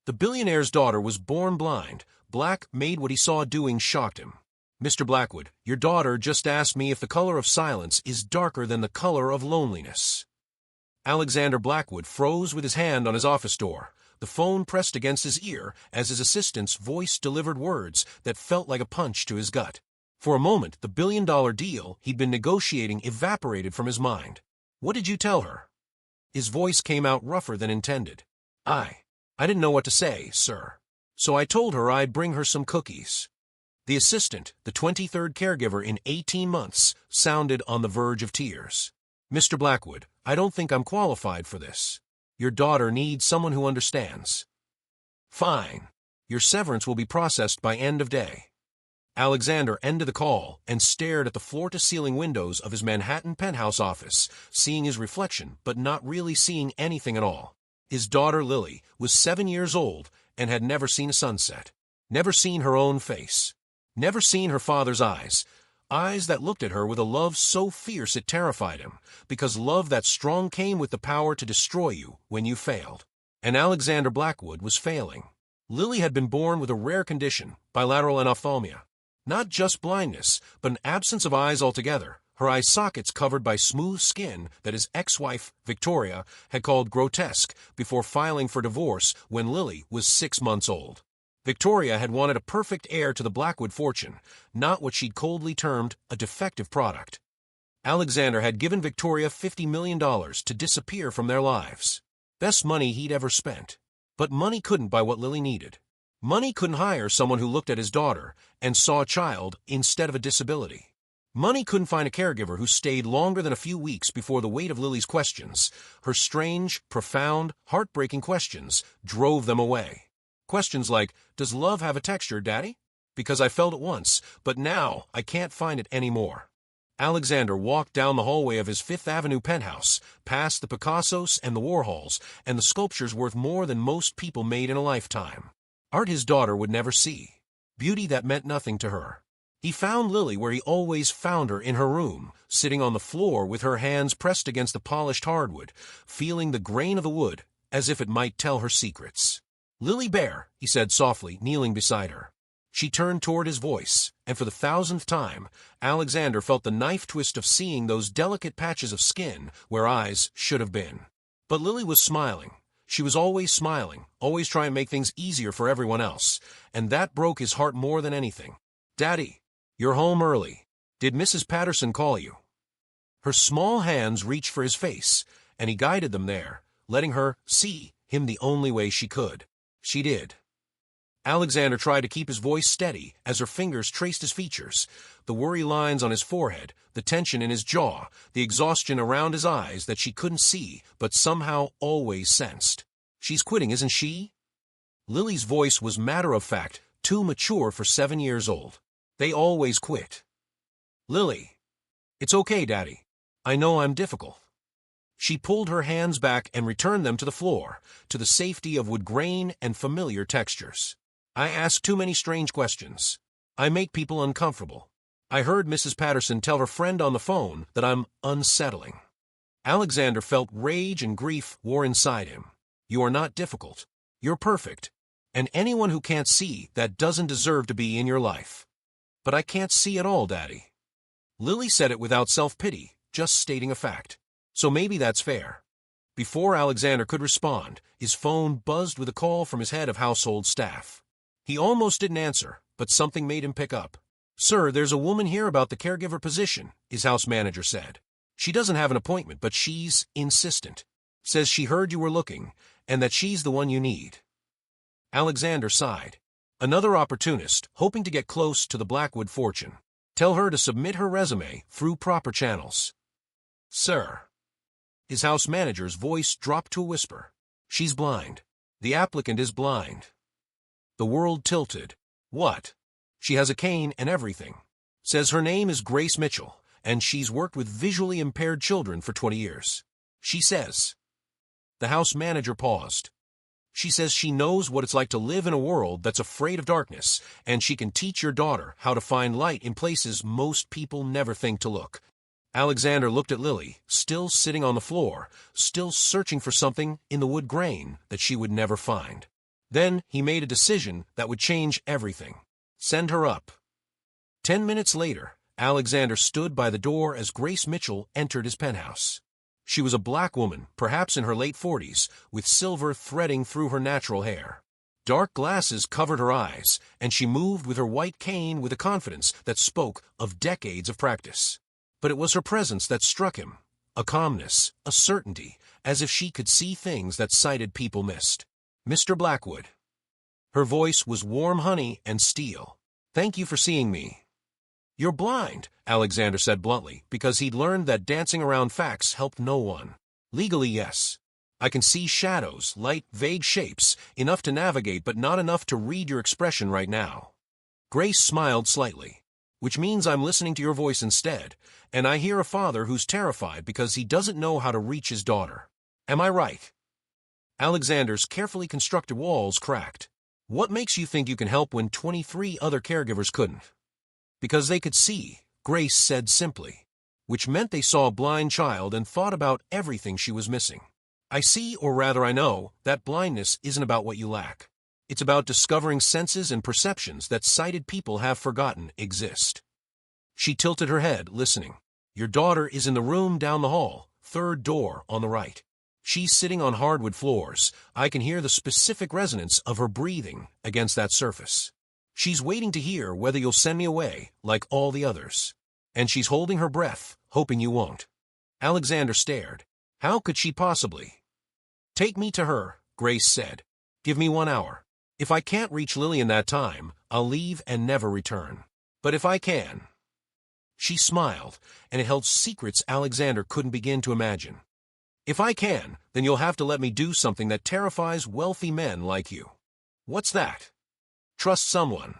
The billionaire's daughter was born blind. Black made what he saw doing shocked him. Mr. Blackwood, your daughter just asked me if the color of silence is darker than the color of loneliness. Alexander Blackwood froze with his hand on his office door, the phone pressed against his ear as his assistant's voice delivered words that felt like a punch to his gut. For a moment, the billion-dollar deal he'd been negotiating evaporated from his mind. What did you tell her? His voice came out rougher than intended. I didn't know what to say, sir. So I told her I'd bring her some cookies. The assistant, the 23rd caregiver in 18 months, sounded on the verge of tears. Mr. Blackwood, I don't think I'm qualified for this. Your daughter needs someone who understands. Fine. Your severance will be processed by end of day. Alexander ended the call and stared at the floor-to-ceiling windows of his Manhattan penthouse office, seeing his reflection but not really seeing anything at all. His daughter Lily was 7 years old and had never seen a sunset, never seen her own face, never seen her father's eyes that looked at her with a love so fierce it terrified him, because love that strong came with the power to destroy you when you failed. And Alexander Blackwood was failing. Lily had been born with a rare condition, bilateral anophthalmia. Not just blindness, but an absence of eyes altogether, her eye sockets covered by smooth skin that his ex-wife, Victoria, had called grotesque before filing for divorce when Lily was 6 months old. Victoria had wanted a perfect heir to the Blackwood fortune, not what she'd coldly termed a defective product. Alexander had given Victoria $50 million to disappear from their lives. Best money he'd ever spent. But money couldn't buy what Lily needed. Money couldn't hire someone who looked at his daughter and saw a child instead of a disability. Money couldn't find a caregiver who stayed longer than a few weeks before the weight of Lily's questions, her strange, profound, heartbreaking questions, drove them away. Questions like, does love have a texture, Daddy? Because I felt it once, but now I can't find it anymore. Alexander walked down the hallway of his Fifth Avenue penthouse, past the Picassos and the Warhols, and the sculptures worth more than most people made in a lifetime. Art his daughter would never see. Beauty that meant nothing to her. He found Lily where he always found her, in her room, sitting on the floor with her hands pressed against the polished hardwood, feeling the grain of the wood as if it might tell her secrets. Lily Bear, he said softly, kneeling beside her. She turned toward his voice, and for the 1000th time, Alexander felt the knife twist of seeing those delicate patches of skin where eyes should have been. But Lily was smiling. She was always smiling, always trying to make things easier for everyone else, and that broke his heart more than anything. Daddy, you're home early. Did Mrs. Patterson call you? Her small hands reached for his face, and he guided them there, letting her see him the only way she could. She did. Alexander tried to keep his voice steady as her fingers traced his features, the worry lines on his forehead, the tension in his jaw, the exhaustion around his eyes that she couldn't see but somehow always sensed. She's quitting, isn't she? Lily's voice was matter-of-fact, too mature for 7 years old. They always quit. Lily. It's okay, Daddy. I know I'm difficult. She pulled her hands back and returned them to the floor, to the safety of wood grain and familiar textures. I ask too many strange questions. I make people uncomfortable. I heard Mrs. Patterson tell her friend on the phone that I'm unsettling. Alexander felt rage and grief war inside him. You are not difficult. You're perfect. And anyone who can't see that doesn't deserve to be in your life. But I can't see at all, Daddy. Lily said it without self-pity, just stating a fact. So maybe that's fair. Before Alexander could respond, his phone buzzed with a call from his head of household staff. He almost didn't answer, but something made him pick up. Sir, there's a woman here about the caregiver position, his house manager said. She doesn't have an appointment, but she's insistent. Says she heard you were looking, and that she's the one you need. Alexander sighed. Another opportunist, hoping to get close to the Blackwood fortune. Tell her to submit her resume through proper channels. Sir. His house manager's voice dropped to a whisper. She's blind. The applicant is blind. The world tilted. What? She has a cane and everything. Says her name is Grace Mitchell, and she's worked with visually impaired children for 20 years. She says. The house manager paused. She says she knows what it's like to live in a world that's afraid of darkness, and she can teach your daughter how to find light in places most people never think to look. Alexander looked at Lily, still sitting on the floor, still searching for something in the wood grain that she would never find. Then he made a decision that would change everything. Send her up. 10 minutes later, Alexander stood by the door as Grace Mitchell entered his penthouse. She was a black woman, perhaps in her late 40s, with silver threading through her natural hair. Dark glasses covered her eyes, and she moved with her white cane with a confidence that spoke of decades of practice. But it was her presence that struck him, a calmness, a certainty, as if she could see things that sighted people missed. Mr. Blackwood. Her voice was warm honey and steel. Thank you for seeing me. You're blind, Alexander said bluntly, because he'd learned that dancing around facts helped no one. Legally, yes. I can see shadows, light, vague shapes, enough to navigate but not enough to read your expression right now. Grace smiled slightly. Which means I'm listening to your voice instead, and I hear a father who's terrified because he doesn't know how to reach his daughter. Am I right? Alexander's carefully constructed walls cracked. What makes you think you can help when 23 other caregivers couldn't? Because they could see, Grace said simply, which meant they saw a blind child and thought about everything she was missing. I see, or rather I know, that blindness isn't about what you lack. It's about discovering senses and perceptions that sighted people have forgotten exist. She tilted her head, listening. Your daughter is in the room down the hall, third door on the right. She's sitting on hardwood floors. I can hear the specific resonance of her breathing against that surface. She's waiting to hear whether you'll send me away, like all the others. And she's holding her breath, hoping you won't. Alexander stared. How could she possibly? Take me to her, Grace said. Give me 1 hour. If I can't reach Lily in that time, I'll leave and never return. But if I can... She smiled, and it held secrets Alexander couldn't begin to imagine. If I can, then you'll have to let me do something that terrifies wealthy men like you. What's that? Trust someone.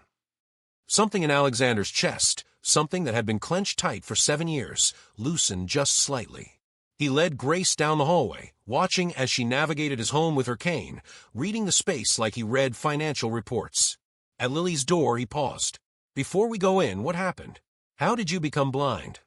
Something in Alexander's chest, something that had been clenched tight for 7 years, loosened just slightly. He led Grace down the hallway, watching as she navigated his home with her cane, reading the space like he read financial reports. At Lily's door, he paused. Before we go in, what happened? How did you become blind?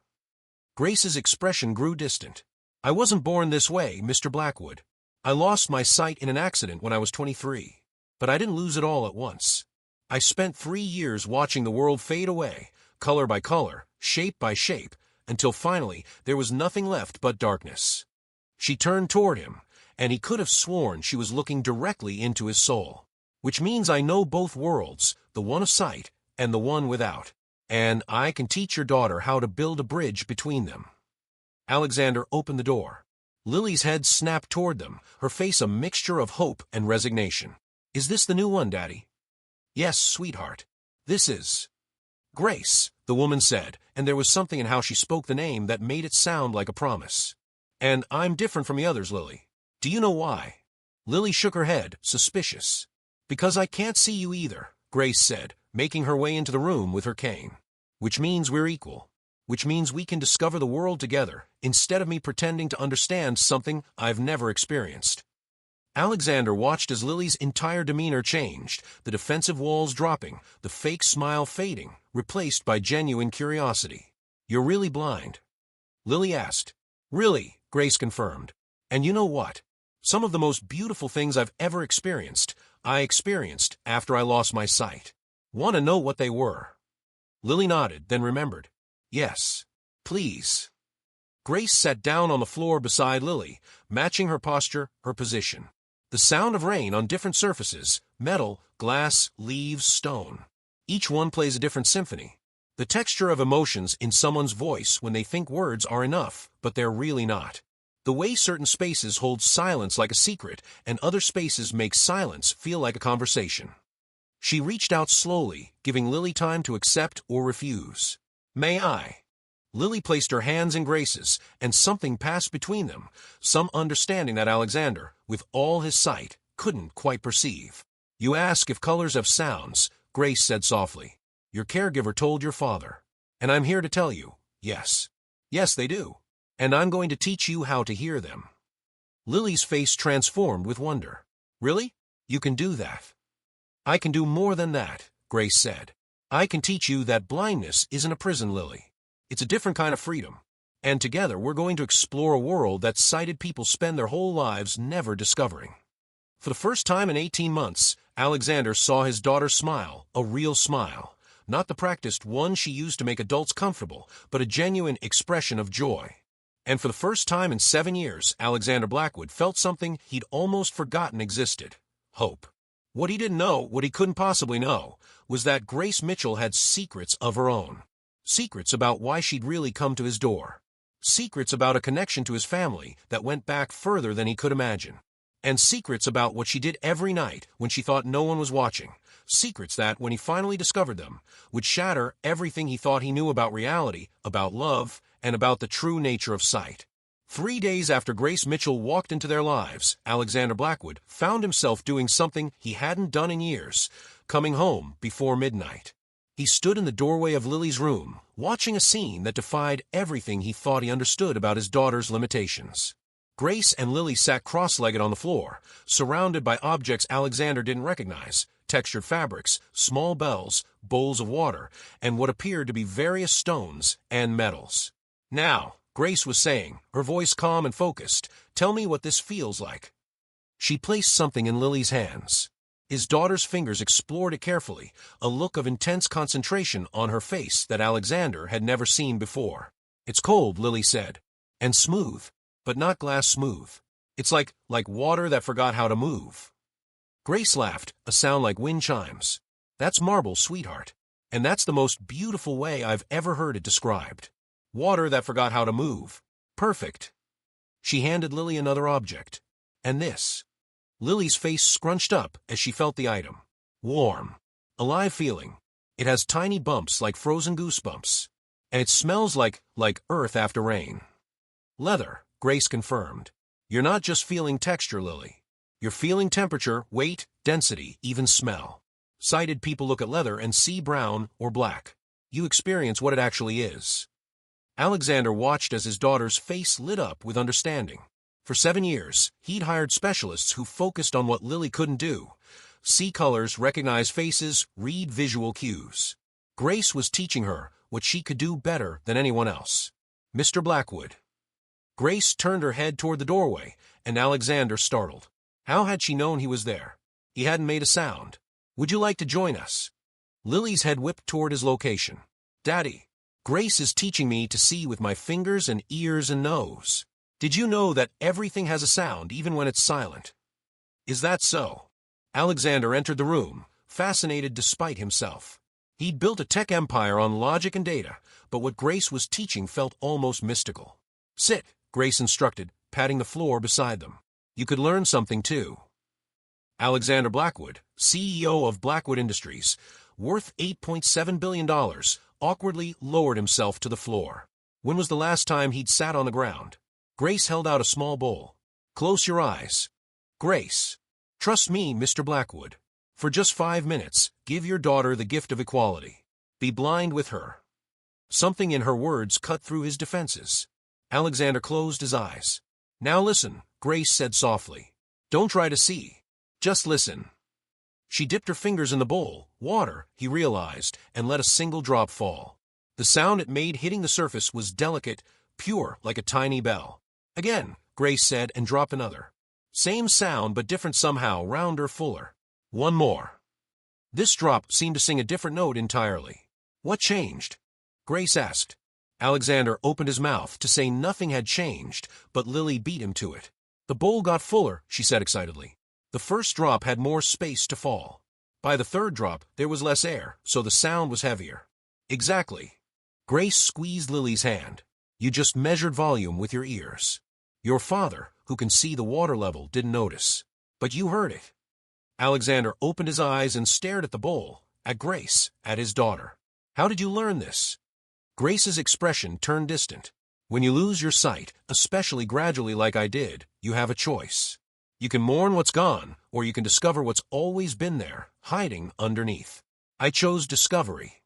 Grace's expression grew distant. I wasn't born this way, Mr. Blackwood. I lost my sight in an accident when I was 23. But I didn't lose it all at once. I spent 3 years watching the world fade away, color by color, shape by shape, until finally there was nothing left but darkness. She turned toward him, and he could have sworn she was looking directly into his soul. Which means I know both worlds, the one of sight and the one without, and I can teach your daughter how to build a bridge between them. Alexander opened the door. Lily's head snapped toward them, her face a mixture of hope and resignation. Is this the new one, Daddy? Yes, sweetheart. This is... Grace, the woman said, and there was something in how she spoke the name that made it sound like a promise. And I'm different from the others, Lily. Do you know why? Lily shook her head, suspicious. Because I can't see you either, Grace said, making her way into the room with her cane. Which means we're equal. Which means we can discover the world together, instead of me pretending to understand something I've never experienced. Alexander watched as Lily's entire demeanor changed, the defensive walls dropping, the fake smile fading, replaced by genuine curiosity. You're really blind? Lily asked. Really, Grace confirmed. And you know what? Some of the most beautiful things I've ever experienced, I experienced after I lost my sight. Want to know what they were? Lily nodded, then remembered. Yes. Please. Grace sat down on the floor beside Lily, matching her posture, her position. The sound of rain on different surfaces, metal, glass, leaves, stone. Each one plays a different symphony. The texture of emotions in someone's voice when they think words are enough, but they're really not. The way certain spaces hold silence like a secret, and other spaces make silence feel like a conversation. She reached out slowly, giving Lily time to accept or refuse. May I? Lily placed her hands in Grace's, and something passed between them, some understanding that Alexander, with all his sight, couldn't quite perceive. You ask if colors have sounds, Grace said softly. Your caregiver told your father. And I'm here to tell you, yes. Yes, they do. And I'm going to teach you how to hear them. Lily's face transformed with wonder. Really? You can do that? I can do more than that, Grace said. I can teach you that blindness isn't a prison, Lily. It's a different kind of freedom. And together we're going to explore a world that sighted people spend their whole lives never discovering. For the first time in 18 months, Alexander saw his daughter smile, a real smile. Not the practiced one she used to make adults comfortable, but a genuine expression of joy. And for the first time in 7 years, Alexander Blackwood felt something he'd almost forgotten existed: hope. What he didn't know, what he couldn't possibly know, was that Grace Mitchell had secrets of her own. Secrets about why she'd really come to his door. Secrets about a connection to his family that went back further than he could imagine. And secrets about what she did every night when she thought no one was watching. Secrets that, when he finally discovered them, would shatter everything he thought he knew about reality, about love, and about the true nature of sight. 3 days after Grace Mitchell walked into their lives, Alexander Blackwood found himself doing something he hadn't done in years: coming home before midnight. He stood in the doorway of Lily's room, watching a scene that defied everything he thought he understood about his daughter's limitations. Grace and Lily sat cross-legged on the floor, surrounded by objects Alexander didn't recognize: textured fabrics, small bells, bowls of water, and what appeared to be various stones and metals. "Now," Grace was saying, her voice calm and focused, "tell me what this feels like." She placed something in Lily's hands. His daughter's fingers explored it carefully, a look of intense concentration on her face that Alexander had never seen before. "It's cold," Lily said, "and smooth, but not glass smooth. It's like water that forgot how to move." Grace laughed, a sound like wind chimes. "That's marble, sweetheart. And that's the most beautiful way I've ever heard it described. Water that forgot how to move. Perfect." She handed Lily another object. "And this." Lily's face scrunched up as she felt the item. "Warm. Alive feeling. It has tiny bumps like frozen goosebumps. And it smells like earth after rain." "Leather," Grace confirmed. "You're not just feeling texture, Lily. You're feeling temperature, weight, density, even smell. Sighted people look at leather and see brown or black. You experience what it actually is." Alexander watched as his daughter's face lit up with understanding. For 7 years, he'd hired specialists who focused on what Lily couldn't do: see colors, recognize faces, read visual cues. Grace was teaching her what she could do better than anyone else. "Mr. Blackwood." Grace turned her head toward the doorway, and Alexander startled. How had she known he was there? He hadn't made a sound. "Would you like to join us?" Lily's head whipped toward his location. "Daddy, Grace is teaching me to see with my fingers and ears and nose. Did you know that everything has a sound even when it's silent?" "Is that so?" Alexander entered the room, fascinated despite himself. He'd built a tech empire on logic and data, but what Grace was teaching felt almost mystical. "Sit," Grace instructed, patting the floor beside them. "You could learn something too." Alexander Blackwood, CEO of Blackwood Industries, worth $8.7 billion, awkwardly lowered himself to the floor. When was the last time he'd sat on the ground? Grace held out a small bowl. "Close your eyes." "Grace, trust me, Mr. Blackwood. For just 5 minutes, give your daughter the gift of equality. Be blind with her." Something in her words cut through his defenses. Alexander closed his eyes. "Now listen," Grace said softly. "Don't try to see. Just listen." She dipped her fingers in the bowl, water, he realized, and let a single drop fall. The sound it made hitting the surface was delicate, pure, like a tiny bell. "Again," Grace said, and dropped another. Same sound, but different somehow, rounder, fuller. "One more." This drop seemed to sing a different note entirely. "What changed?" Grace asked. Alexander opened his mouth to say nothing had changed, but Lily beat him to it. "The bowl got fuller," she said excitedly. "The first drop had more space to fall. By the third drop, there was less air, so the sound was heavier." "Exactly." Grace squeezed Lily's hand. "You just measured volume with your ears. Your father, who can see the water level, didn't notice. But you heard it." Alexander opened his eyes and stared at the bowl, at Grace, at his daughter. "How did you learn this?" Grace's expression turned distant. "When you lose your sight, especially gradually like I did, you have a choice. You can mourn what's gone, or you can discover what's always been there, hiding underneath. I chose discovery."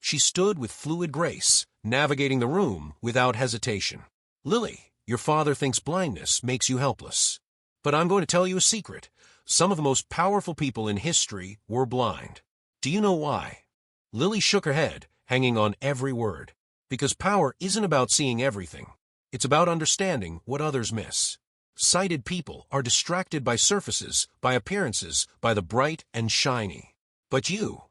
She stood with fluid grace, navigating the room without hesitation. "Lily, your father thinks blindness makes you helpless. But I'm going to tell you a secret. Some of the most powerful people in history were blind. Do you know why?" Lily shook her head, hanging on every word. "Because power isn't about seeing everything. It's about understanding what others miss. Sighted people are distracted by surfaces, by appearances, by the bright and shiny. But you.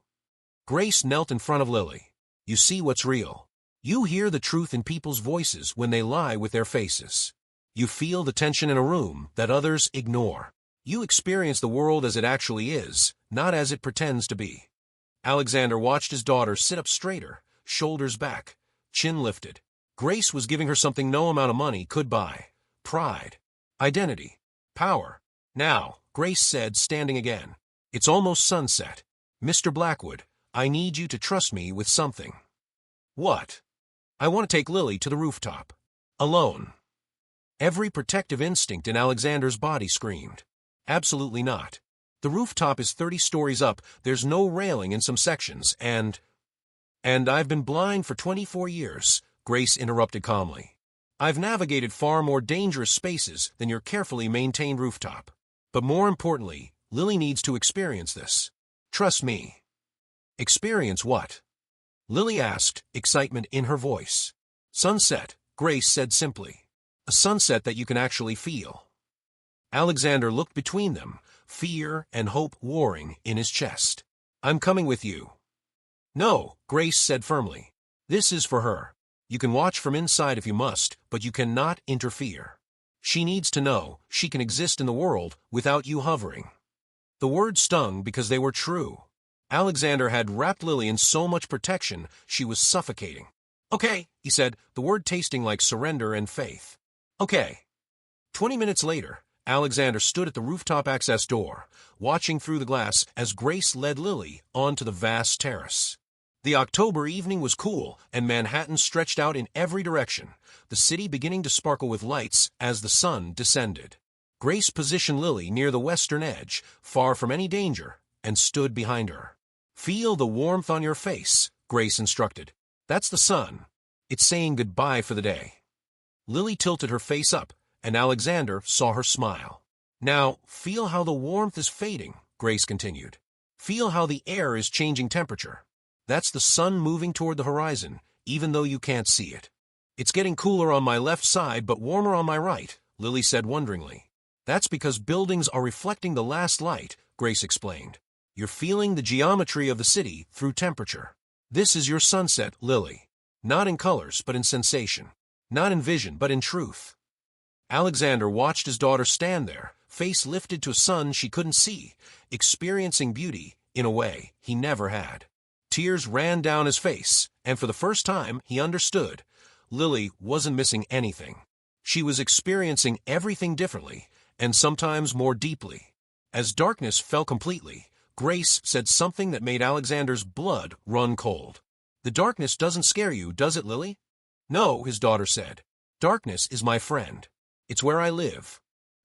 Grace knelt in front of Lily. You see what's real. You hear the truth in people's voices when they lie with their faces. You feel the tension in a room that others ignore. You experience the world as it actually is, not as it pretends to be. Alexander watched his daughter sit up straighter, shoulders back, chin lifted. Grace was giving her something no amount of money could buy. Pride. Identity. Power. Now, Grace said, standing again. It's almost sunset. Mr. Blackwood, I need you to trust me with something. What? I want to take Lily to the rooftop. Alone. Every protective instinct in Alexander's body screamed. Absolutely not. The rooftop is 30 stories up, there's no railing in some sections, and I've been blind for 24 years, Grace interrupted calmly. I've navigated far more dangerous spaces than your carefully maintained rooftop. But more importantly, Lily needs to experience this. Trust me. Experience what? Lily asked, excitement in her voice. Sunset, Grace said simply. A sunset that you can actually feel. Alexander looked between them, fear and hope warring in his chest. I'm coming with you. No, Grace said firmly. This is for her. You can watch from inside if you must, but you cannot interfere. She needs to know she can exist in the world without you hovering. The words stung because they were true. Alexander had wrapped Lily in so much protection she was suffocating. Okay, he said, the word tasting like surrender and faith. Okay. 20 minutes later, Alexander stood at the rooftop access door, watching through the glass as Grace led Lily onto the vast terrace. The October evening was cool, and Manhattan stretched out in every direction, the city beginning to sparkle with lights as the sun descended. Grace positioned Lily near the western edge, far from any danger, and stood behind her. Feel the warmth on your face, Grace instructed. That's the sun. It's saying goodbye for the day. Lily tilted her face up, and Alexander saw her smile. Now, feel how the warmth is fading, Grace continued. Feel how the air is changing temperature. That's the sun moving toward the horizon, even though you can't see it. It's getting cooler on my left side but warmer on my right, Lily said wonderingly. That's because buildings are reflecting the last light, Grace explained. You're feeling the geometry of the city through temperature. This is your sunset, Lily. Not in colors, but in sensation. Not in vision, but in truth. Alexander watched his daughter stand there, face lifted to a sun she couldn't see, experiencing beauty in a way he never had. Tears ran down his face, and for the first time he understood. Lily wasn't missing anything. She was experiencing everything differently, and sometimes more deeply. As darkness fell completely, Grace said something that made Alexander's blood run cold. The darkness doesn't scare you, does it, Lily? No, his daughter said. Darkness is my friend. It's where I live.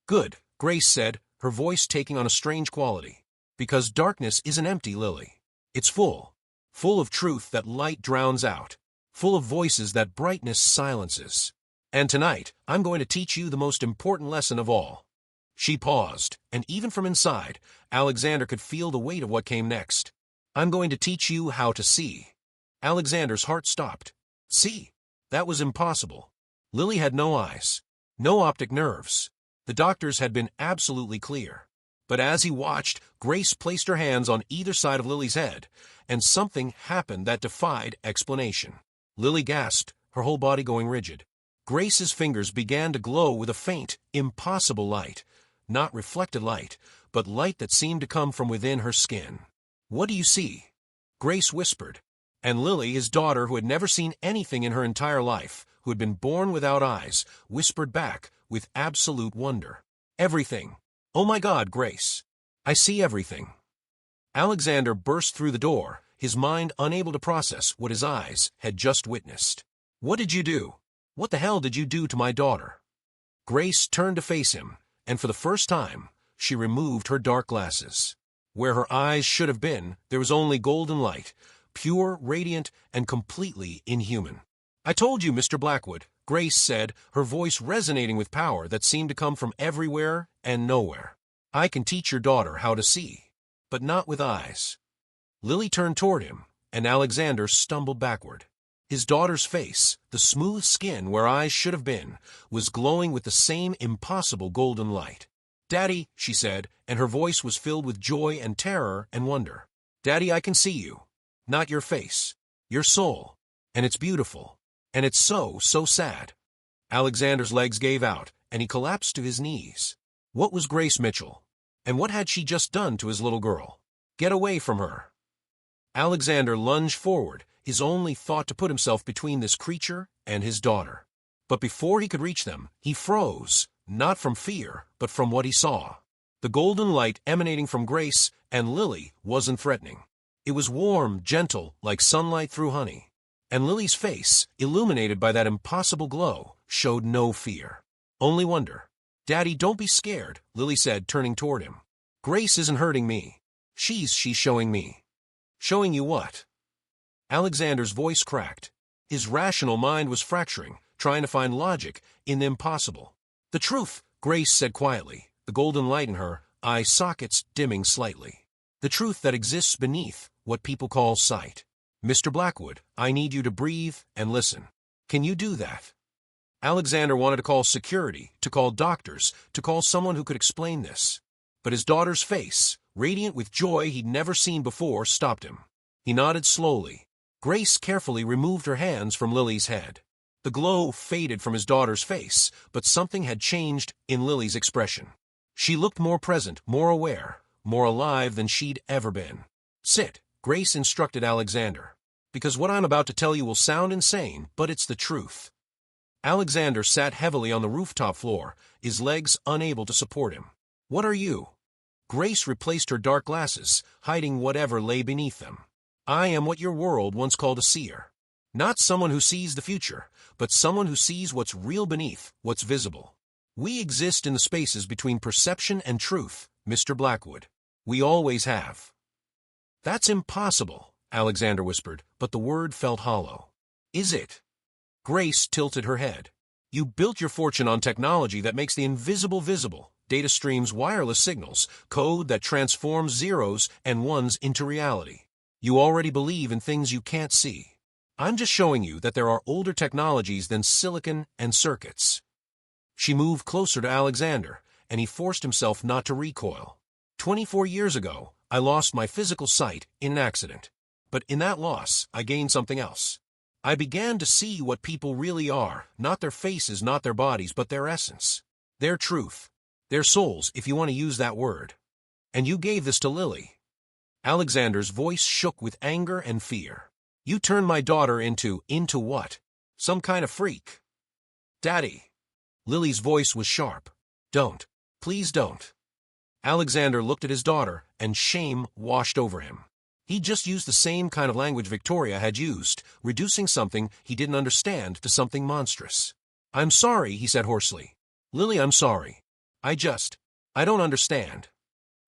Good, Grace said, her voice taking on a strange quality. Because darkness isn't empty, Lily. It's full. Full of truth that light drowns out. Full of voices that brightness silences. And tonight, I'm going to teach you the most important lesson of all. She paused, and even from inside, Alexander could feel the weight of what came next. I'm going to teach you how to see. Alexander's heart stopped. See? That was impossible. Lily had no eyes. No optic nerves. The doctors had been absolutely clear. But as he watched, Grace placed her hands on either side of Lily's head, and something happened that defied explanation. Lily gasped, her whole body going rigid. Grace's fingers began to glow with a faint, impossible light. Not reflected light, but light that seemed to come from within her skin. What do you see? Grace whispered. And Lily, his daughter, who had never seen anything in her entire life, who had been born without eyes, whispered back with absolute wonder. Everything. Oh my God, Grace. I see everything. Alexander burst through the door, his mind unable to process what his eyes had just witnessed. What did you do? What the hell did you do to my daughter? Grace turned to face him, and for the first time, she removed her dark glasses. Where her eyes should have been, there was only golden light, pure, radiant, and completely inhuman. I told you, Mr. Blackwood, Grace said, her voice resonating with power that seemed to come from everywhere and nowhere. I can teach your daughter how to see, but not with eyes. Lily turned toward him, and Alexander stumbled backward. His daughter's face, the smooth skin where eyes should have been, was glowing with the same impossible golden light. "Daddy," she said, and her voice was filled with joy and terror and wonder. "Daddy, I can see you. Not your face. Your soul. And it's beautiful. And it's so, so sad." Alexander's legs gave out, and he collapsed to his knees. What was Grace Mitchell? And what had she just done to his little girl? Get away from her. Alexander lunged forward, his only thought to put himself between this creature and his daughter. But before he could reach them, he froze, not from fear, but from what he saw. The golden light emanating from Grace and Lily wasn't threatening. It was warm, gentle, like sunlight through honey. And Lily's face, illuminated by that impossible glow, showed no fear. Only wonder. "Daddy, don't be scared," Lily said, turning toward him. "Grace isn't hurting me. She's showing me." "Showing you what?" Alexander's voice cracked. His rational mind was fracturing, trying to find logic in the impossible. "The truth," Grace said quietly, the golden light in her eye sockets dimming slightly. "The truth that exists beneath what people call sight. Mr. Blackwood, I need you to breathe and listen. Can you do that?" Alexander wanted to call security, to call doctors, to call someone who could explain this. But his daughter's face, radiant with joy he'd never seen before, stopped him. He nodded slowly. Grace carefully removed her hands from Lily's head. The glow faded from his daughter's face, but something had changed in Lily's expression. She looked more present, more aware, more alive than she'd ever been. "Sit," Grace instructed Alexander. "Because what I'm about to tell you will sound insane, but it's the truth." Alexander sat heavily on the rooftop floor, his legs unable to support him. "What are you?" Grace replaced her dark glasses, hiding whatever lay beneath them. "I am what your world once called a seer. Not someone who sees the future, but someone who sees what's real beneath what's visible. We exist in the spaces between perception and truth, Mr. Blackwood. We always have." "That's impossible," Alexander whispered, but the word felt hollow. "Is it?" Grace tilted her head. "You built your fortune on technology that makes the invisible visible, data streams, wireless signals, code that transforms zeros and ones into reality. You already believe in things you can't see. I'm just showing you that there are older technologies than silicon and circuits." She moved closer to Alexander, and he forced himself not to recoil. 24 years ago, I lost my physical sight in an accident. But in that loss, I gained something else. I began to see what people really are, not their faces, not their bodies, but their essence. Their truth. Their souls, if you want to use that word. And you gave this to Lily." Alexander's voice shook with anger and fear. "You turned my daughter into what? Some kind of freak." "Daddy." Lily's voice was sharp. "Don't. Please don't." Alexander looked at his daughter, and shame washed over him. He'd just used the same kind of language Victoria had used, reducing something he didn't understand to something monstrous. "I'm sorry," he said hoarsely. "Lily, I'm sorry. I don't understand."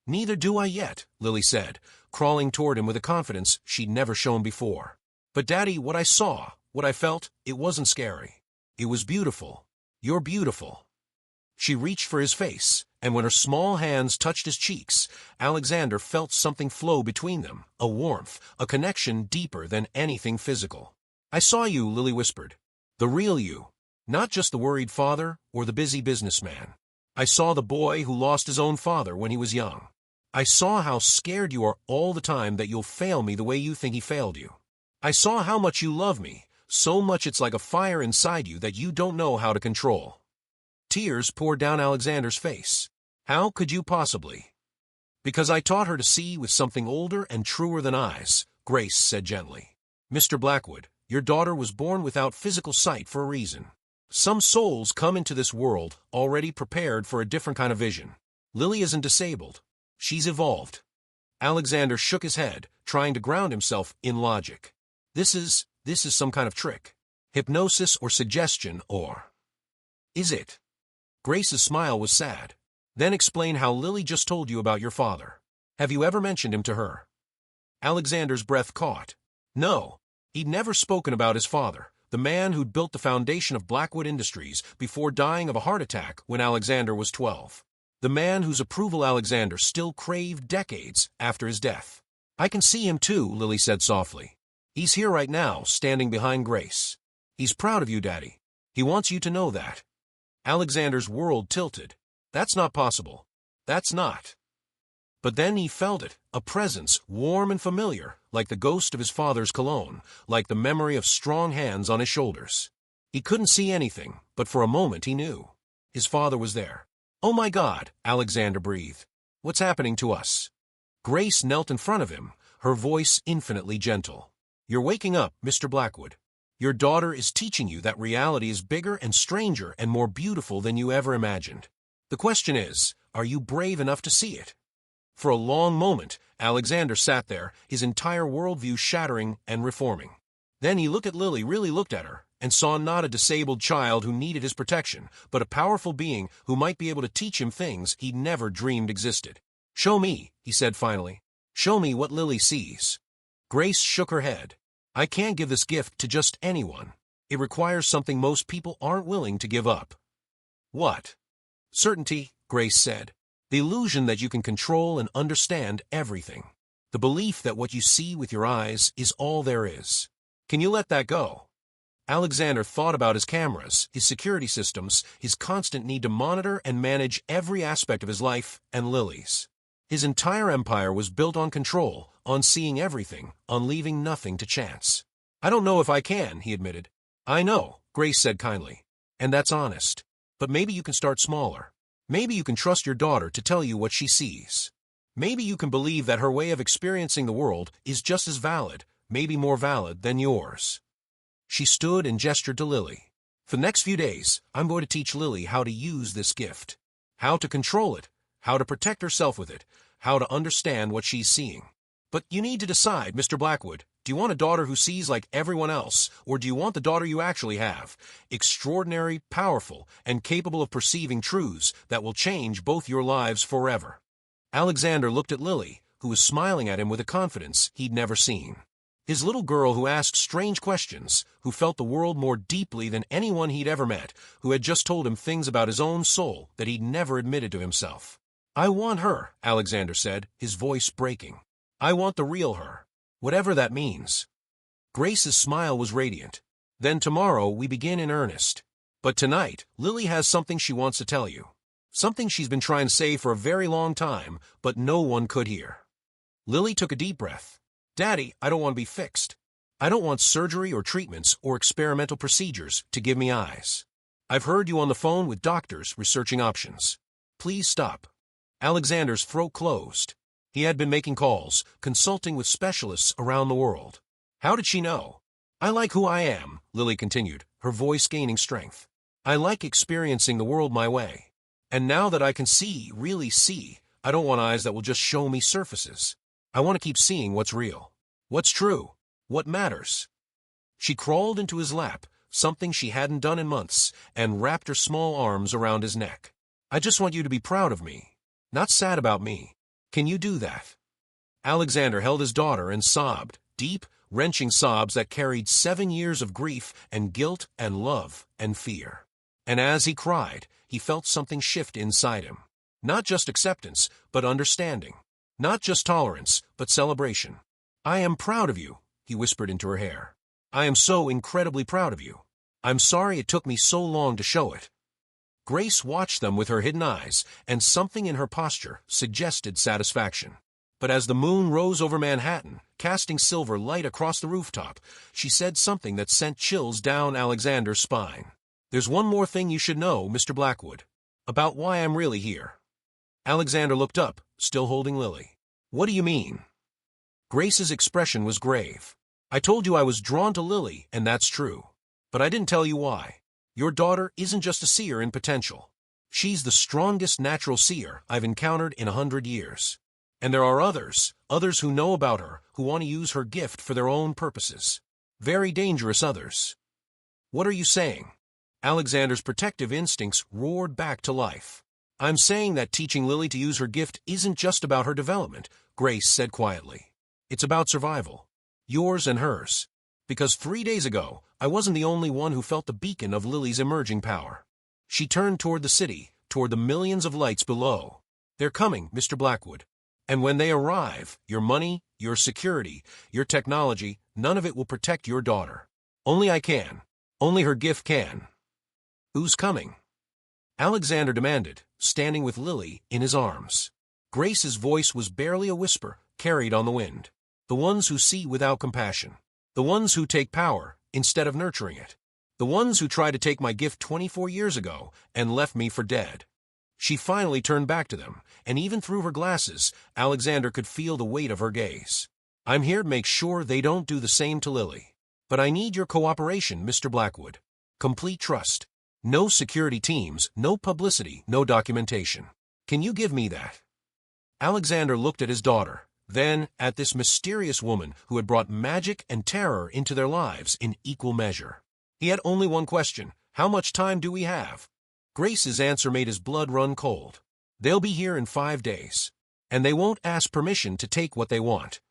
"Neither do I yet," Lily said, crawling toward him with a confidence she'd never shown before. "But Daddy, what I saw, what I felt, it wasn't scary. It was beautiful. You're beautiful." She reached for his face, and when her small hands touched his cheeks, Alexander felt something flow between them, a warmth, a connection deeper than anything physical. "I saw you," Lily whispered. "The real you. Not just the worried father or the busy businessman. I saw the boy who lost his own father when he was young. I saw how scared you are all the time that you'll fail me the way you think he failed you. I saw how much you love me, so much it's like a fire inside you that you don't know how to control." Tears poured down Alexander's face. "How could you possibly?" "Because I taught her to see with something older and truer than eyes," Grace said gently. "Mr. Blackwood, your daughter was born without physical sight for a reason. Some souls come into this world already prepared for a different kind of vision. Lily isn't disabled. She's evolved." Alexander shook his head, trying to ground himself in logic. This is some kind of trick. Hypnosis or suggestion or... Is it?" Grace's smile was sad. "Then explain how Lily just told you about your father. Have you ever mentioned him to her?" Alexander's breath caught. No, he'd never spoken about his father, the man who'd built the foundation of Blackwood Industries before dying of a heart attack when Alexander was 12. The man whose approval Alexander still craved decades after his death. "I can see him too," Lily said softly. He's here right now, standing behind Grace. He's proud of you, Daddy. He wants you to know that. Alexander's world tilted. That's not possible. That's not. But then he felt it, a presence, warm and familiar, like the ghost of his father's cologne, like the memory of strong hands on his shoulders. He couldn't see anything, but for a moment he knew. His father was there. "Oh my God," Alexander breathed. "What's happening to us?" Grace knelt in front of him, her voice infinitely gentle. "You're waking up, Mr. Blackwood. Your daughter is teaching you that reality is bigger and stranger and more beautiful than you ever imagined. The question is, are you brave enough to see it?" For a long moment, Alexander sat there, his entire worldview shattering and reforming. Then he looked at Lily, really looked at her, and saw not a disabled child who needed his protection, but a powerful being who might be able to teach him things he'd never dreamed existed. "Show me," he said finally. "Show me what Lily sees." Grace shook her head. "I can't give this gift to just anyone. It requires something most people aren't willing to give up." "What?" "Certainty," Grace said. "The illusion that you can control and understand everything. The belief that what you see with your eyes is all there is. Can you let that go?" Alexander thought about his cameras, his security systems, his constant need to monitor and manage every aspect of his life and Lily's. His entire empire was built on control, on seeing everything, on leaving nothing to chance. "I don't know if I can," he admitted. "I know," Grace said kindly. "And that's honest. But maybe you can start smaller. Maybe you can trust your daughter to tell you what she sees. Maybe you can believe that her way of experiencing the world is just as valid, maybe more valid than yours." She stood and gestured to Lily. "For the next few days, I'm going to teach Lily how to use this gift. How to control it, how to protect herself with it, how to understand what she's seeing. But you need to decide, Mr. Blackwood. Do you want a daughter who sees like everyone else, or do you want the daughter you actually have? Extraordinary, powerful, and capable of perceiving truths that will change both your lives forever." Alexander looked at Lily, who was smiling at him with a confidence he'd never seen. His little girl who asked strange questions, who felt the world more deeply than anyone he'd ever met, who had just told him things about his own soul that he'd never admitted to himself. "I want her," Alexander said, his voice breaking. "I want the real her, whatever that means." Grace's smile was radiant. "Then tomorrow we begin in earnest. But tonight, Lily has something she wants to tell you. Something she's been trying to say for a very long time, but no one could hear." Lily took a deep breath. "Daddy, I don't want to be fixed. I don't want surgery or treatments or experimental procedures to give me eyes. I've heard you on the phone with doctors researching options. Please stop." Alexander's throat closed. He had been making calls, consulting with specialists around the world. How did she know? "I like who I am," Lily continued, her voice gaining strength. "I like experiencing the world my way. And now that I can see, really see, I don't want eyes that will just show me surfaces. I want to keep seeing what's real, what's true, what matters." She crawled into his lap, something she hadn't done in months, and wrapped her small arms around his neck. "I just want you to be proud of me, not sad about me. Can you do that?" Alexander held his daughter and sobbed, deep, wrenching sobs that carried 7 years of grief and guilt and love and fear. And as he cried, he felt something shift inside him. Not just acceptance, but understanding. Not just tolerance, but celebration. "I am proud of you," he whispered into her hair. "I am so incredibly proud of you. I'm sorry it took me so long to show it." Grace watched them with her hidden eyes, and something in her posture suggested satisfaction. But as the moon rose over Manhattan, casting silver light across the rooftop, she said something that sent chills down Alexander's spine. "There's one more thing you should know, Mr. Blackwood, about why I'm really here." Alexander looked up, still holding Lily. "What do you mean?" Grace's expression was grave. "I told you I was drawn to Lily, and that's true. But I didn't tell you why. Your daughter isn't just a seer in potential. She's the strongest natural seer I've encountered in 100 years. And there are others who know about her, who want to use her gift for their own purposes. Very dangerous others." "What are you saying?" Alexander's protective instincts roared back to life. "I'm saying that teaching Lily to use her gift isn't just about her development," Grace said quietly. "It's about survival. Yours and hers. Because 3 days ago, I wasn't the only one who felt the beacon of Lily's emerging power." She turned toward the city, toward the millions of lights below. "They're coming, Mr. Blackwood. And when they arrive, your money, your security, your technology, none of it will protect your daughter. Only I can. Only her gift can. Who's coming? Alexander demanded, standing with Lily in his arms. Grace's voice was barely a whisper, carried on the wind. The ones who see without compassion. The ones who take power instead of nurturing it. The ones who tried to take my gift 24 years ago and left me for dead. She finally turned back to them, and even through her glasses, Alexander could feel the weight of her gaze. I'm here to make sure they don't do the same to Lily. But I need your cooperation, Mr. Blackwood. Complete trust. No security teams, no publicity, no documentation. Can you give me that? Alexander looked at his daughter, then at this mysterious woman who had brought magic and terror into their lives in equal measure. He had only one question. How much time do we have? Grace's answer made his blood run cold. They'll be here in 5 days. And they won't ask permission to take what they want.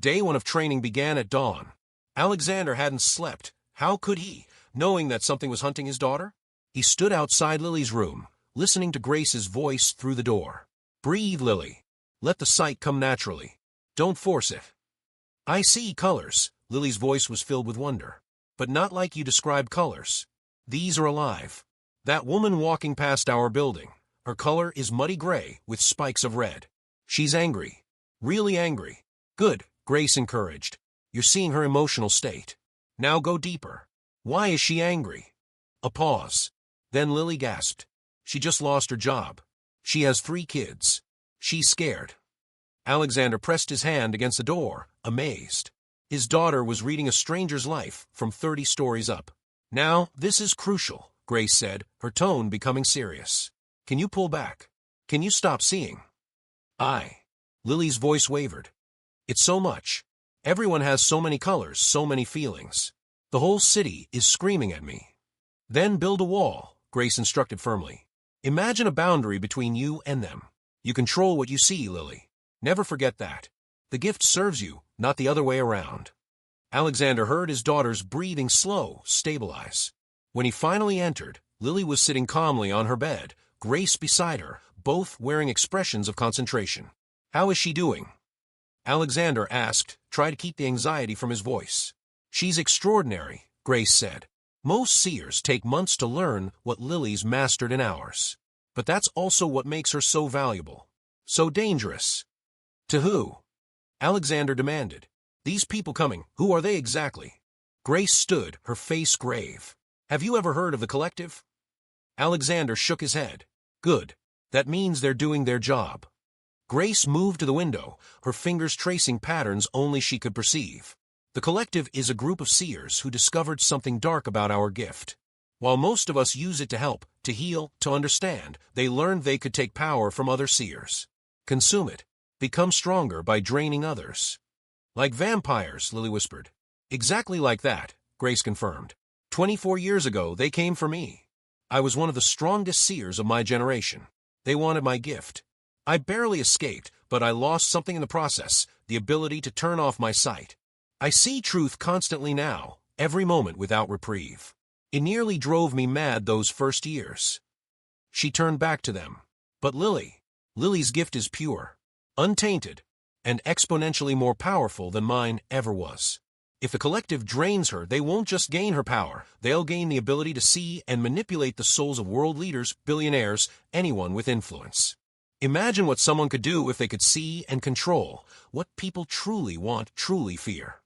Day 1 of training began at dawn. Alexander hadn't slept. How could he, knowing that something was hunting his daughter? He stood outside Lily's room, listening to Grace's voice through the door. Breathe, Lily. Let the sight come naturally. Don't force it. I see colors. Lily's voice was filled with wonder. But not like you described colors. These are alive. That woman walking past our building, her color is muddy gray with spikes of red. She's angry. Really angry. Good, Grace encouraged. You're seeing her emotional state. Now go deeper. Why is she angry? A pause. Then Lily gasped. She just lost her job. She has 3 kids. She's scared. Alexander pressed his hand against the door, amazed. His daughter was reading A Stranger's Life from 30 stories up. Now, this is crucial, Grace said, her tone becoming serious. Can you pull back? Can you stop seeing? Lily's voice wavered. It's so much. Everyone has so many colors, so many feelings. The whole city is screaming at me. Then build a wall, Grace instructed firmly. Imagine a boundary between you and them. You control what you see, Lily. Never forget that. The gift serves you, not the other way around. Alexander heard his daughter's breathing slow, stabilize. When he finally entered, Lily was sitting calmly on her bed, Grace beside her, both wearing expressions of concentration. How is she doing? Alexander asked, trying to keep the anxiety from his voice. She's extraordinary, Grace said. Most seers take months to learn what Lily's mastered in hours. But that's also what makes her so valuable. So dangerous. To who? Alexander demanded. These people coming, who are they exactly? Grace stood, her face grave. Have you ever heard of the collective? Alexander shook his head. Good. That means they're doing their job. Grace moved to the window, her fingers tracing patterns only she could perceive. The collective is a group of seers who discovered something dark about our gift. While most of us use it to help, to heal, to understand, they learned they could take power from other seers. Consume it. Become stronger by draining others. Like vampires, Lily whispered. Exactly like that, Grace confirmed. 24 years ago, they came for me. I was one of the strongest seers of my generation. They wanted my gift. I barely escaped, but I lost something in the process, the ability to turn off my sight. I see truth constantly now, every moment without reprieve. It nearly drove me mad those first years. She turned back to them. But Lily's gift is pure, untainted, and exponentially more powerful than mine ever was. If the collective drains her, they won't just gain her power, they'll gain the ability to see and manipulate the souls of world leaders, billionaires, anyone with influence. Imagine what someone could do if they could see and control what people truly want, truly fear.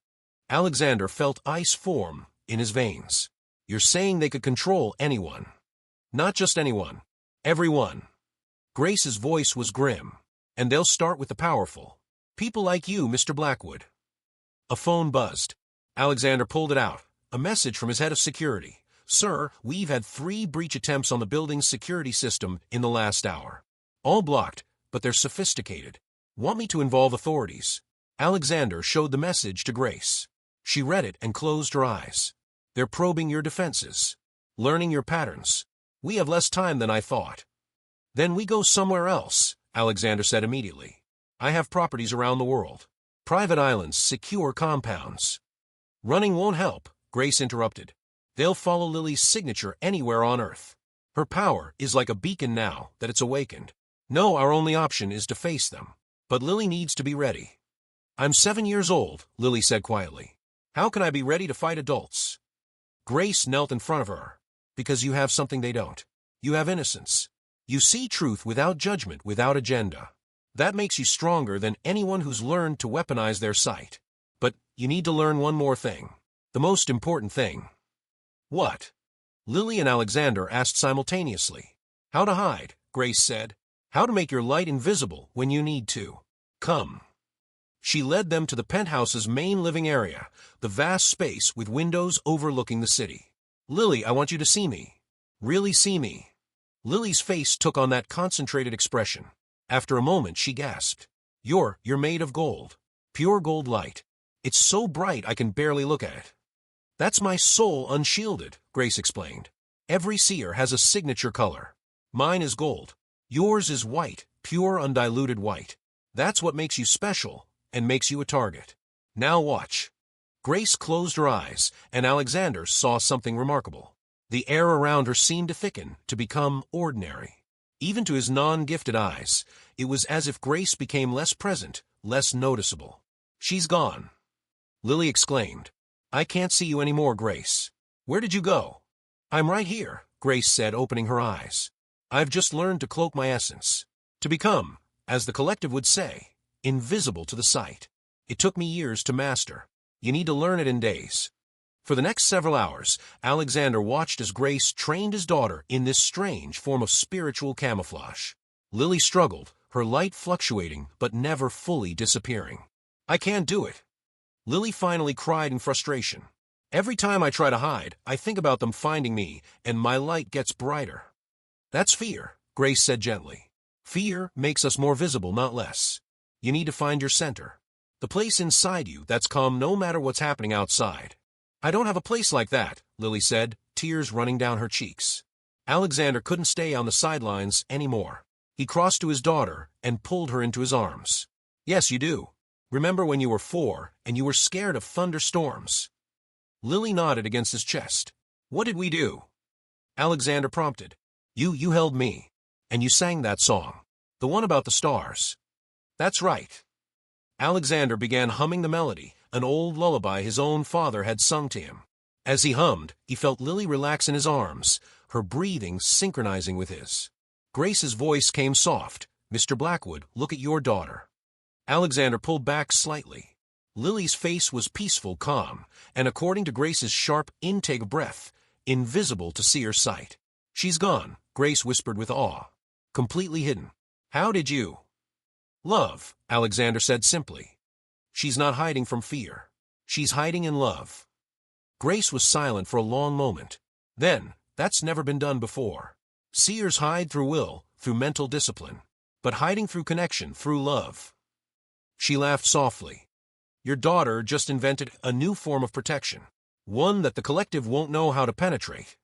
Alexander felt ice form in his veins. You're saying they could control anyone. Not just anyone. Everyone. Grace's voice was grim. And they'll start with the powerful. People like you, Mr. Blackwood. A phone buzzed. Alexander pulled it out. A message from his head of security. Sir, we've had 3 breach attempts on the building's security system in the last hour. All blocked, but they're sophisticated. Want me to involve authorities? Alexander showed the message to Grace. She read it and closed her eyes. They're probing your defenses. Learning your patterns. We have less time than I thought. Then we go somewhere else, Alexander said immediately. I have properties around the world. Private islands, secure compounds. Running won't help, Grace interrupted. They'll follow Lily's signature anywhere on Earth. Her power is like a beacon now that it's awakened. No, our only option is to face them. But Lily needs to be ready. I'm 7 years old, Lily said quietly. How can I be ready to fight adults? Grace knelt in front of her. Because you have something they don't. You have innocence. You see truth without judgment, without agenda. That makes you stronger than anyone who's learned to weaponize their sight. But you need to learn one more thing. The most important thing. What? Lily and Alexander asked simultaneously. How to hide, Grace said. How to make your light invisible when you need to. Come. She led them to the penthouse's main living area, the vast space with windows overlooking the city. Lily, I want you to see me. Really see me. Lily's face took on that concentrated expression. After a moment, she gasped. You're made of gold. Pure gold light. It's so bright I can barely look at it. That's my soul unshielded, Grace explained. Every seer has a signature color. Mine is gold. Yours is white, pure undiluted white. That's what makes you special and makes you a target. Now watch. Grace closed her eyes, and Alexander saw something remarkable. The air around her seemed to thicken, to become ordinary. Even to his non-gifted eyes, it was as if Grace became less present, less noticeable. She's gone. Lily exclaimed. I can't see you anymore, Grace. Where did you go? I'm right here, Grace said, opening her eyes. I've just learned to cloak my essence. To become, as the collective would say, invisible to the sight. It took me years to master. You need to learn it in days. For the next several hours, Alexander watched as Grace trained his daughter in this strange form of spiritual camouflage. Lily struggled, her light fluctuating but never fully disappearing. I can't do it. Lily finally cried in frustration. Every time I try to hide, I think about them finding me, and my light gets brighter. That's fear, Grace said gently. Fear makes us more visible, not less. You need to find your center. The place inside you that's calm no matter what's happening outside. I don't have a place like that, Lily said, tears running down her cheeks. Alexander couldn't stay on the sidelines anymore. He crossed to his daughter and pulled her into his arms. Yes, you do. Remember when you were 4 and you were scared of thunderstorms? Lily nodded against his chest. What did we do? Alexander prompted. You held me. And you sang that song. The one about the stars. That's right. Alexander began humming the melody, an old lullaby his own father had sung to him. As he hummed, he felt Lily relax in his arms, her breathing synchronizing with his. Grace's voice came soft. Mr. Blackwood, look at your daughter. Alexander pulled back slightly. Lily's face was peaceful, calm, and according to Grace's sharp intake of breath, invisible to seer sight. She's gone, Grace whispered with awe. Completely hidden. How did you? Love, Alexander said simply. She's not hiding from fear. She's hiding in love. Grace was silent for a long moment. Then, that's never been done before. Seers hide through will, through mental discipline. But hiding through connection, through love. She laughed softly. Your daughter just invented a new form of protection. One that the collective won't know how to penetrate.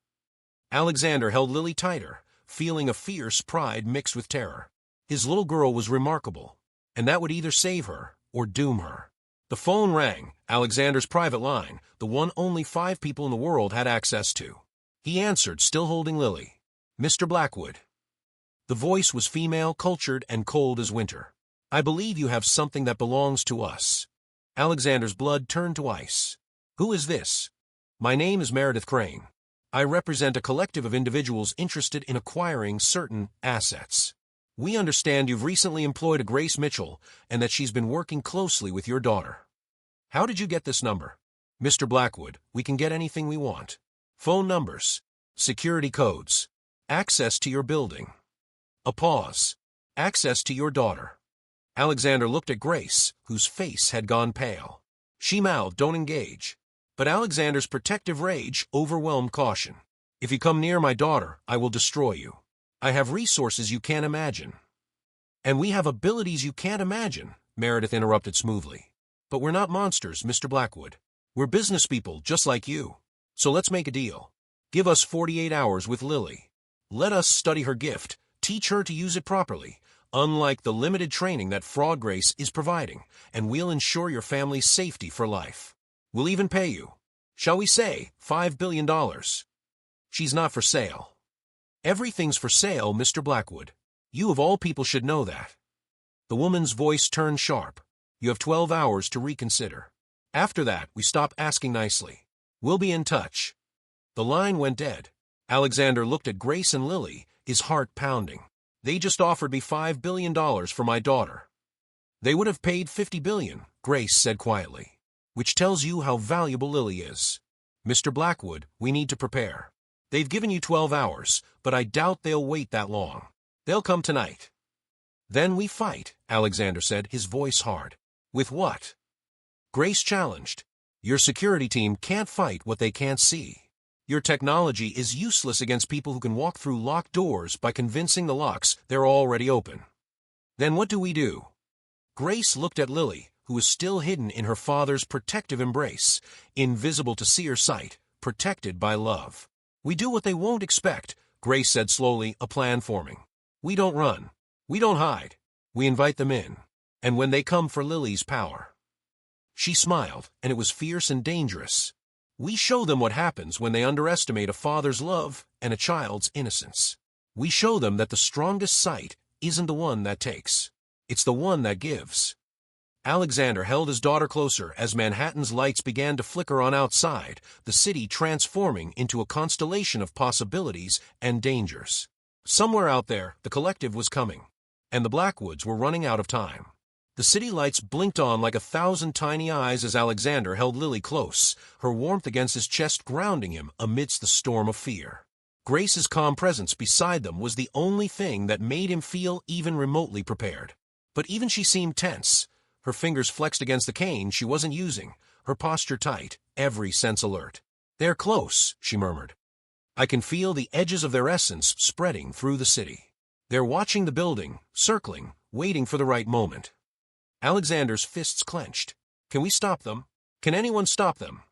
Alexander held Lily tighter, feeling a fierce pride mixed with terror. His little girl was remarkable, and that would either save her or doom her. The phone rang, Alexander's private line, the one only 5 people in the world had access to. He answered, still holding Lily. Mr. Blackwood. The voice was female, cultured, and cold as winter. I believe you have something that belongs to us. Alexander's blood turned to ice. Who is this? My name is Meredith Crane. I represent a collective of individuals interested in acquiring certain assets. We understand you've recently employed a Grace Mitchell and that she's been working closely with your daughter. How did you get this number? Mr. Blackwood, we can get anything we want. Phone numbers, security codes, access to your building. A pause. Access to your daughter. Alexander looked at Grace, whose face had gone pale. She mouthed, don't engage. But Alexander's protective rage overwhelmed caution. If you come near my daughter, I will destroy you. I have resources you can't imagine. And we have abilities you can't imagine, Meredith interrupted smoothly. But we're not monsters, Mr. Blackwood. We're business people, just like you. So let's make a deal. Give us 48 hours with Lily. Let us study her gift, teach her to use it properly, unlike the limited training that Fraud Grace is providing, and we'll ensure your family's safety for life. We'll even pay you, shall we say, $5 billion. She's not for sale. Everything's for sale, Mr. Blackwood. You of all people should know that. The The woman's voice turned sharp. You have 12 hours to reconsider. After that, we stop asking nicely. We'll be in touch. The line went dead. Alexander looked at Grace and Lily, his heart pounding. They just offered me $5 billion for my daughter. They would have paid $50 billion, Grace said quietly. Which tells you how valuable Lily is. Mr. Blackwood, we need to prepare. They've given you 12 hours, but I doubt they'll wait that long. They'll come tonight. Then we fight, Alexander said, his voice hard. With what? Grace challenged. Your security team can't fight what they can't see. Your technology is useless against people who can walk through locked doors by convincing the locks they're already open. Then what do we do? Grace looked at Lily, who was still hidden in her father's protective embrace, invisible to seer sight, protected by love. We do what they won't expect, Grace said slowly, a plan forming. We don't run. We don't hide. We invite them in. And when they come for Lily's power. She smiled, and it was fierce and dangerous. We show them what happens when they underestimate a father's love and a child's innocence. We show them that the strongest sight isn't the one that takes. It's the one that gives. Alexander held his daughter closer as Manhattan's lights began to flicker on outside, the city transforming into a constellation of possibilities and dangers. Somewhere out there, the collective was coming, and the Blackwoods were running out of time. The city lights blinked on like 1,000 tiny eyes as Alexander held Lily close, her warmth against his chest grounding him amidst the storm of fear. Grace's calm presence beside them was the only thing that made him feel even remotely prepared. But even she seemed tense, her fingers flexed against the cane she wasn't using, her posture tight, every sense alert. They're close, she murmured. I can feel the edges of their essence spreading through the city. They're watching the building, circling, waiting for the right moment. Alexander's fists clenched. Can we stop them? Can anyone stop them?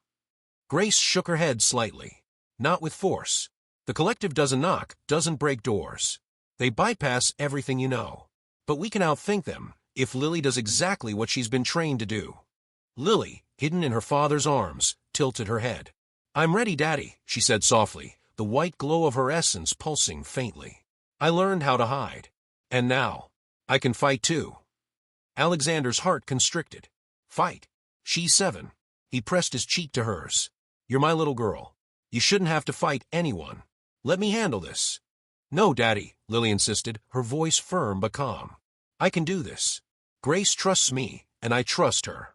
Grace shook her head slightly. Not with force. The collective doesn't knock, doesn't break doors. They bypass everything you know. But we can outthink them, if Lily does exactly what she's been trained to do. Lily, hidden in her father's arms, tilted her head. I'm ready, Daddy, she said softly, the white glow of her essence pulsing faintly. I learned how to hide. And now, I can fight too. Alexander's heart constricted. Fight. She's 7. He pressed his cheek to hers. You're my little girl. You shouldn't have to fight anyone. Let me handle this. No, Daddy, Lily insisted, her voice firm but calm. I can do this. Grace trusts me, and I trust her.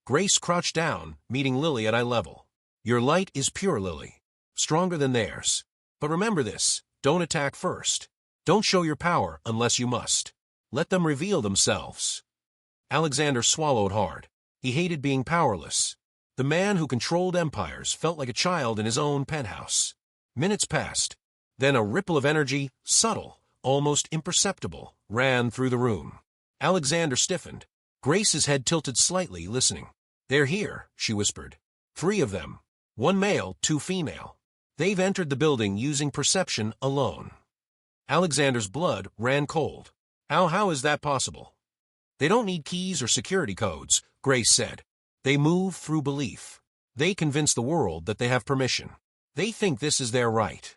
Grace crouched down, meeting Lily at eye level. Your light is pure, Lily. Stronger than theirs. But remember this, don't attack first. Don't show your power unless you must. Let them reveal themselves. Alexander swallowed hard. He hated being powerless. The man who controlled empires felt like a child in his own penthouse. Minutes passed. Then a ripple of energy, subtle, almost imperceptible, ran through the room. Alexander stiffened. Grace's head tilted slightly, listening. They're here, she whispered. 3 of them. 1 male, 2 female. They've entered the building using perception alone. Alexander's blood ran cold. How is that possible? They don't need keys or security codes, Grace said. They move through belief. They convince the world that they have permission. They think this is their right.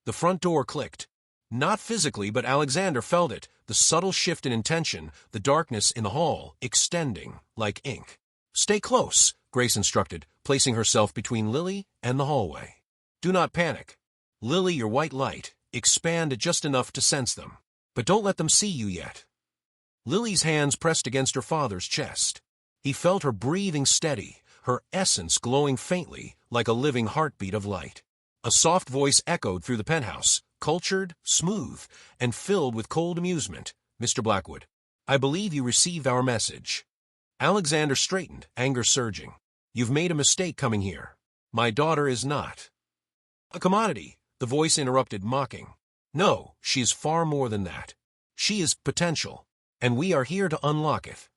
The front door clicked. Not physically, but Alexander felt it, the subtle shift in intention, the darkness in the hall, extending, like ink. Stay close, Grace instructed, placing herself between Lily and the hallway. Do not panic. Lily, your white light, expand just enough to sense them. But don't let them see you yet. Lily's hands pressed against her father's chest. He felt her breathing steady, her essence glowing faintly, like a living heartbeat of light. A soft voice echoed through the penthouse, cultured, smooth, and filled with cold amusement. Mr. Blackwood, I believe you received our message. Alexander straightened, anger surging. You've made a mistake coming here. My daughter is not a commodity, the voice interrupted, mocking. No, she is far more than that. She is potential, and we are here to unlock it.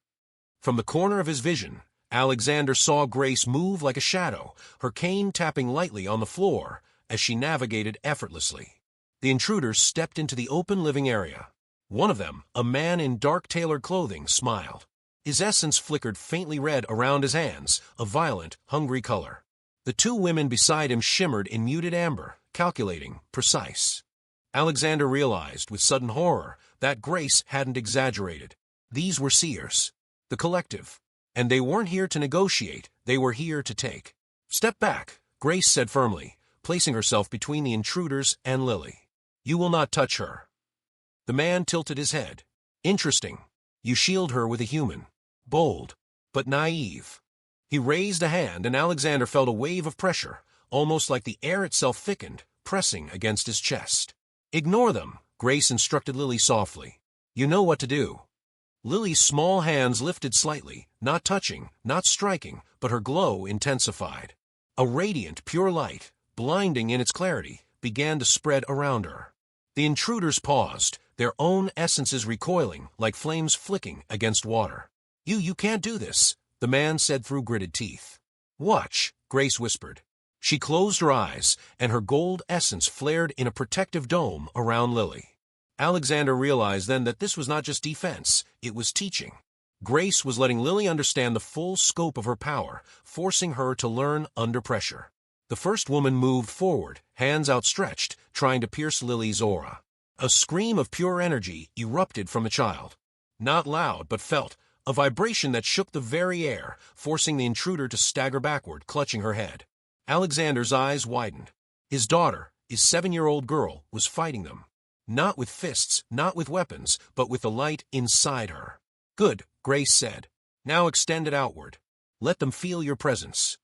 From the corner of his vision, Alexander saw Grace move like a shadow, her cane tapping lightly on the floor as she navigated effortlessly. The intruders stepped into the open living area. One of them, a man in dark tailored clothing, smiled. His essence flickered faintly red around his hands, a violent, hungry color. The 2 women beside him shimmered in muted amber, calculating, precise. Alexander realized with sudden horror that Grace hadn't exaggerated. These were seers. The collective. And they weren't here to negotiate, they were here to take. Step back, Grace said firmly, placing herself between the intruders and Lily. You will not touch her. The man tilted his head. Interesting. You shield her with a human. Bold, but naive. He raised a hand and Alexander felt a wave of pressure, almost like the air itself thickened, pressing against his chest. Ignore them, Grace instructed Lily softly. You know what to do. Lily's small hands lifted slightly, not touching, not striking, but her glow intensified. A radiant, pure light, blinding in its clarity, began to spread around her. The intruders paused, their own essences recoiling like flames flicking against water. You can't do this, the man said through gritted teeth. Watch, Grace whispered. She closed her eyes, and her gold essence flared in a protective dome around Lily. Alexander realized then that this was not just defense, it was teaching. Grace was letting Lily understand the full scope of her power, forcing her to learn under pressure. The first woman moved forward, hands outstretched, trying to pierce Lily's aura. A scream of pure energy erupted from the child. Not loud, but felt, a vibration that shook the very air, forcing the intruder to stagger backward, clutching her head. Alexander's eyes widened. His daughter, his 7-year-old girl, was fighting them. Not with fists, not with weapons, but with the light inside her. Good, Grace said. Now extend it outward. Let them feel your presence.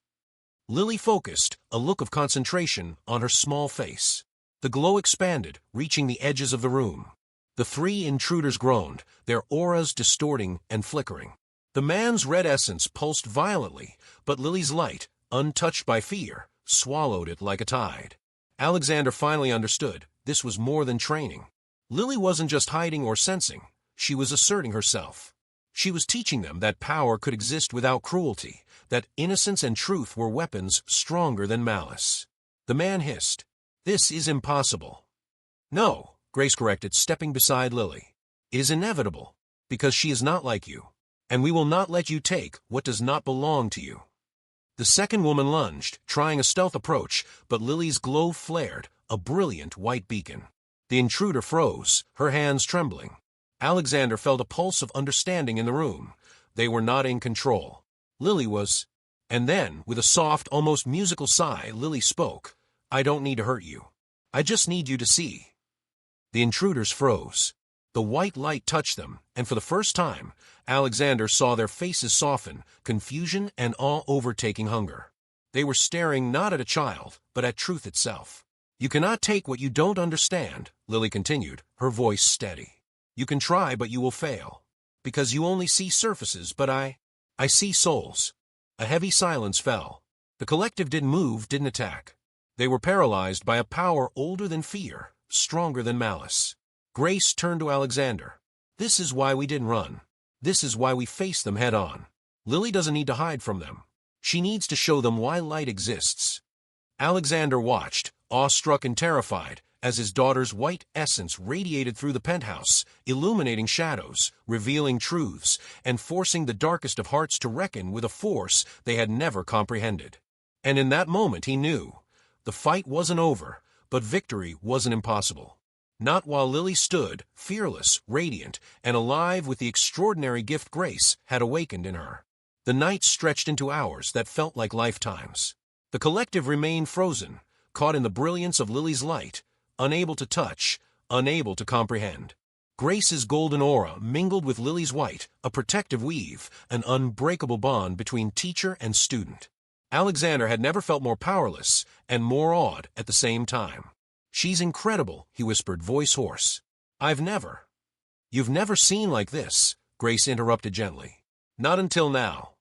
Lily focused, a look of concentration on her small face. The glow expanded, reaching the edges of the room. The 3 intruders groaned, their auras distorting and flickering. The man's red essence pulsed violently, but Lily's light, untouched by fear, swallowed it like a tide. Alexander finally understood. This was more than training. Lily wasn't just hiding or sensing, she was asserting herself. She was teaching them that power could exist without cruelty, that innocence and truth were weapons stronger than malice. The man hissed, "This is impossible." "No," Grace corrected, stepping beside Lily. "It is inevitable, because she is not like you, and we will not let you take what does not belong to you." The second woman lunged, trying a stealth approach, but Lily's glow flared, a brilliant white beacon. The intruder froze, her hands trembling. Alexander felt a pulse of understanding in the room. They were not in control. Lily was. And then, with a soft, almost musical sigh, Lily spoke. "I don't need to hurt you. I just need you to see." The intruders froze. The white light touched them, and for the first time, Alexander saw their faces soften, confusion and awe overtaking hunger. They were staring not at a child, but at truth itself. "You cannot take what you don't understand," Lily continued, her voice steady. "You can try, but you will fail. Because you only see surfaces, but I see souls." A heavy silence fell. The collective didn't move, didn't attack. They were paralyzed by a power older than fear, stronger than malice. Grace turned to Alexander. "This is why we didn't run. This is why we faced them head on. Lily doesn't need to hide from them. She needs to show them why light exists." Alexander watched, awestruck and terrified, as his daughter's white essence radiated through the penthouse, illuminating shadows, revealing truths, and forcing the darkest of hearts to reckon with a force they had never comprehended. And in that moment he knew. The fight wasn't over, but victory wasn't impossible. Not while Lily stood, fearless, radiant, and alive with the extraordinary gift Grace had awakened in her. The night stretched into hours that felt like lifetimes. The collective remained frozen, caught in the brilliance of Lily's light, unable to touch, unable to comprehend. Grace's golden aura mingled with Lily's white, a protective weave, an unbreakable bond between teacher and student. Alexander had never felt more powerless and more awed at the same time. "She's incredible," he whispered, voice hoarse. "You've never seen like this," Grace interrupted gently. "Not until now."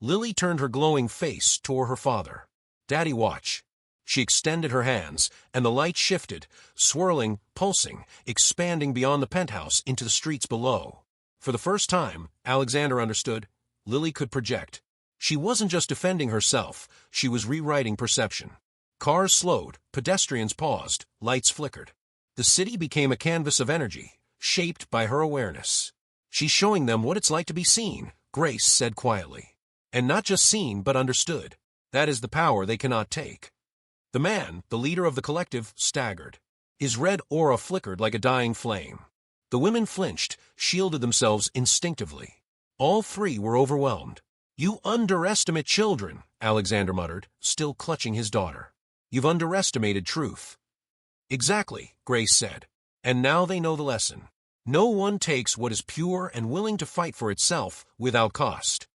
Lily turned her glowing face toward her father. "Daddy, watch." She extended her hands, and the light shifted, swirling, pulsing, expanding beyond the penthouse into the streets below. For the first time, Alexander understood, Lily could project. She wasn't just defending herself, she was rewriting perception. Cars slowed, pedestrians paused, lights flickered. The city became a canvas of energy, shaped by her awareness. "She's showing them what it's like to be seen," Grace said quietly. "And not just seen, but understood. That is the power they cannot take." The man, the leader of the collective, staggered. His red aura flickered like a dying flame. The women flinched, shielded themselves instinctively. All three were overwhelmed. "You underestimate children," Alexander muttered, still clutching his daughter. "You've underestimated truth." "Exactly," Grace said. "And now they know the lesson. No one takes what is pure and willing to fight for itself without cost."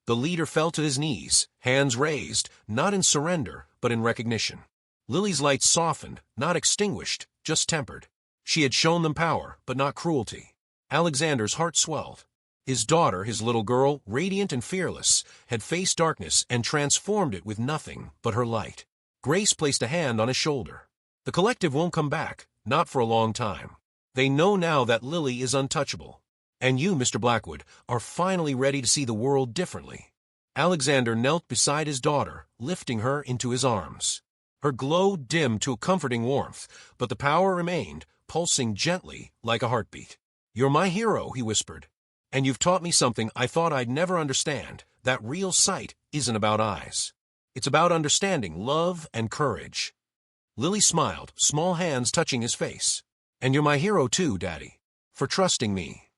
The leader fell to his knees, hands raised, not in surrender, but in recognition. Lily's light softened, not extinguished, just tempered. She had shown them power, but not cruelty. Alexander's heart swelled. His daughter, his little girl, radiant and fearless, had faced darkness and transformed it with nothing but her light. Grace placed a hand on his shoulder. "The collective won't come back, not for a long time. They know now that Lily is untouchable. And you, Mr. Blackwood, are finally ready to see the world differently." Alexander knelt beside his daughter, lifting her into his arms. Her glow dimmed to a comforting warmth, but the power remained, pulsing gently like a heartbeat. "You're my hero," he whispered. "And you've taught me something I thought I'd never understand, that real sight isn't about eyes. It's about understanding love and courage." Lily smiled, small hands touching his face. "And you're my hero too, Daddy, for trusting me."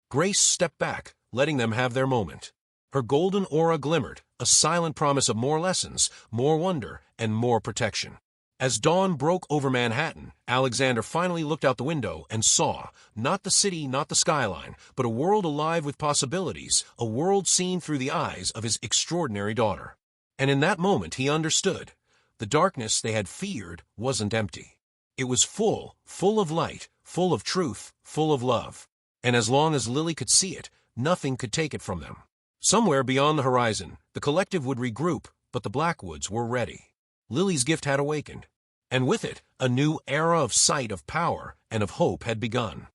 Grace stepped back, letting them have their moment. Her golden aura glimmered, a silent promise of more lessons, more wonder, and more protection. As dawn broke over Manhattan, Alexander finally looked out the window and saw, not the city, not the skyline, but a world alive with possibilities, a world seen through the eyes of his extraordinary daughter. And in that moment he understood. The darkness they had feared wasn't empty. It was full of light, full of truth, full of love. And as long as Lily could see it, nothing could take it from them. Somewhere beyond the horizon, the collective would regroup, but the Blackwoods were ready. Lily's gift had awakened, and with it, a new era of sight, of power, and of hope had begun.